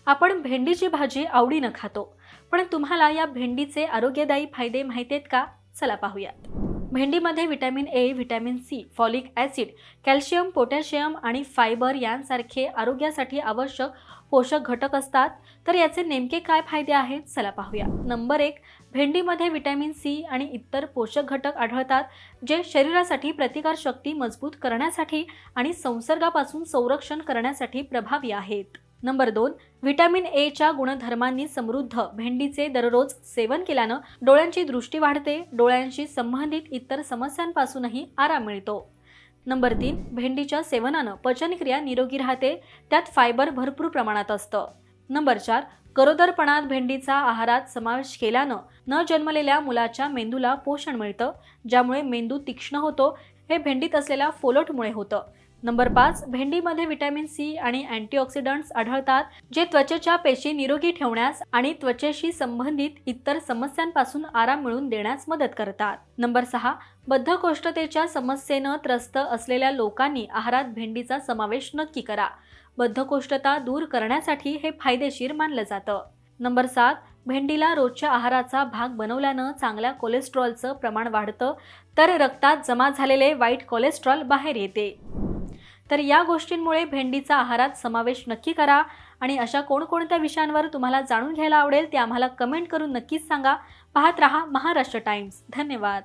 आपण भेंडीची भाजी आवडीनं खातो, पण तुम्हाला या भेंडीचे आरोग्यदायी फायदे माहिती आहेत का? चला पाहूयात। भेंडीमध्ये vitamin A, vitamin C, folic acid, calcium, potassium आणि फायबर यांसारखे आरोग्यासाठी आवश्यक पोषक घटक असतात। तर याचे नेमके काय फायदे आहेत चला पाहूया। नंबर 1, भेंडीमध्ये व्हिटॅमिन सी आणि इतर पोषक घटक आढळतात, जे शरीरासाठी प्रतिकारशक्ती मजबूत करण्यासाठी आणि संसर्गापासून संरक्षण करण्यासाठी प्रभावी आहेत। नंबर 2, व्हिटॅमिन ए च्या गुणधर्मांनी समृद्ध भेंडीचे दररोज सेवन केल्यानं डोळ्यांची दृष्टी वाढते, डोळ्यांशी संबंधित इतर समस्यांपासूनही आराम मिळतो। नंबर 3, भेंडीच्या सेवनानं पचनक्रिया निरोगी राहते, त्यात फायबर भरपूर प्रमाणात असतं। नंबर 4, गरोदरपणात भेंडीचा आहारात समावेश केल्यानं न जन्मलेल्या मुलाच्या मेंदूला पोषण मिळतं, ज्यामुळे मेंदू तीक्ष्ण होतो। हे भेंडीत असलेल्या फोलेटमुळे होतं। नंबर 5, भेंडीमध्ये व्हिटॅमिन सी आणि अँटीऑक्सिडंट्स आढळतात, जे त्वचेच्या पेशी निरोगी ठेवण्यास आणि त्वचेशी संबंधित इतर समस्यांपासून आराम मिळवून देण्यास मदत करतात। नंबर 6, बद्धकोष्ठतेच्या समस्येनं त्रस्त असलेल्या लोकांनी आहारात भेंडीचा समावेश नक्की करा। बद्धकोष्ठता दूर करण्यासाठी हे फायदेशीर मानलं जातं। नंबर 7, भेंडीला रोजच्या आहाराचा भाग बनवल्यानं चांगल्या कोलेस्ट्रॉलचं प्रमाण वाढतं, तर रक्तात जमा झालेले वाईट कोलेस्ट्रॉल बाहेर येते। तर या गोष्टींमुळे भेंडीचा आहारात समावेश नक्की करा आणि अशा कोणकोणत्या विषयांवर तुम्हाला जाणून घ्यायला आवडेल ते आम्हाला कमेंट करून नक्कीच सांगा। पाहत रहा महाराष्ट्र टाइम्स। धन्यवाद।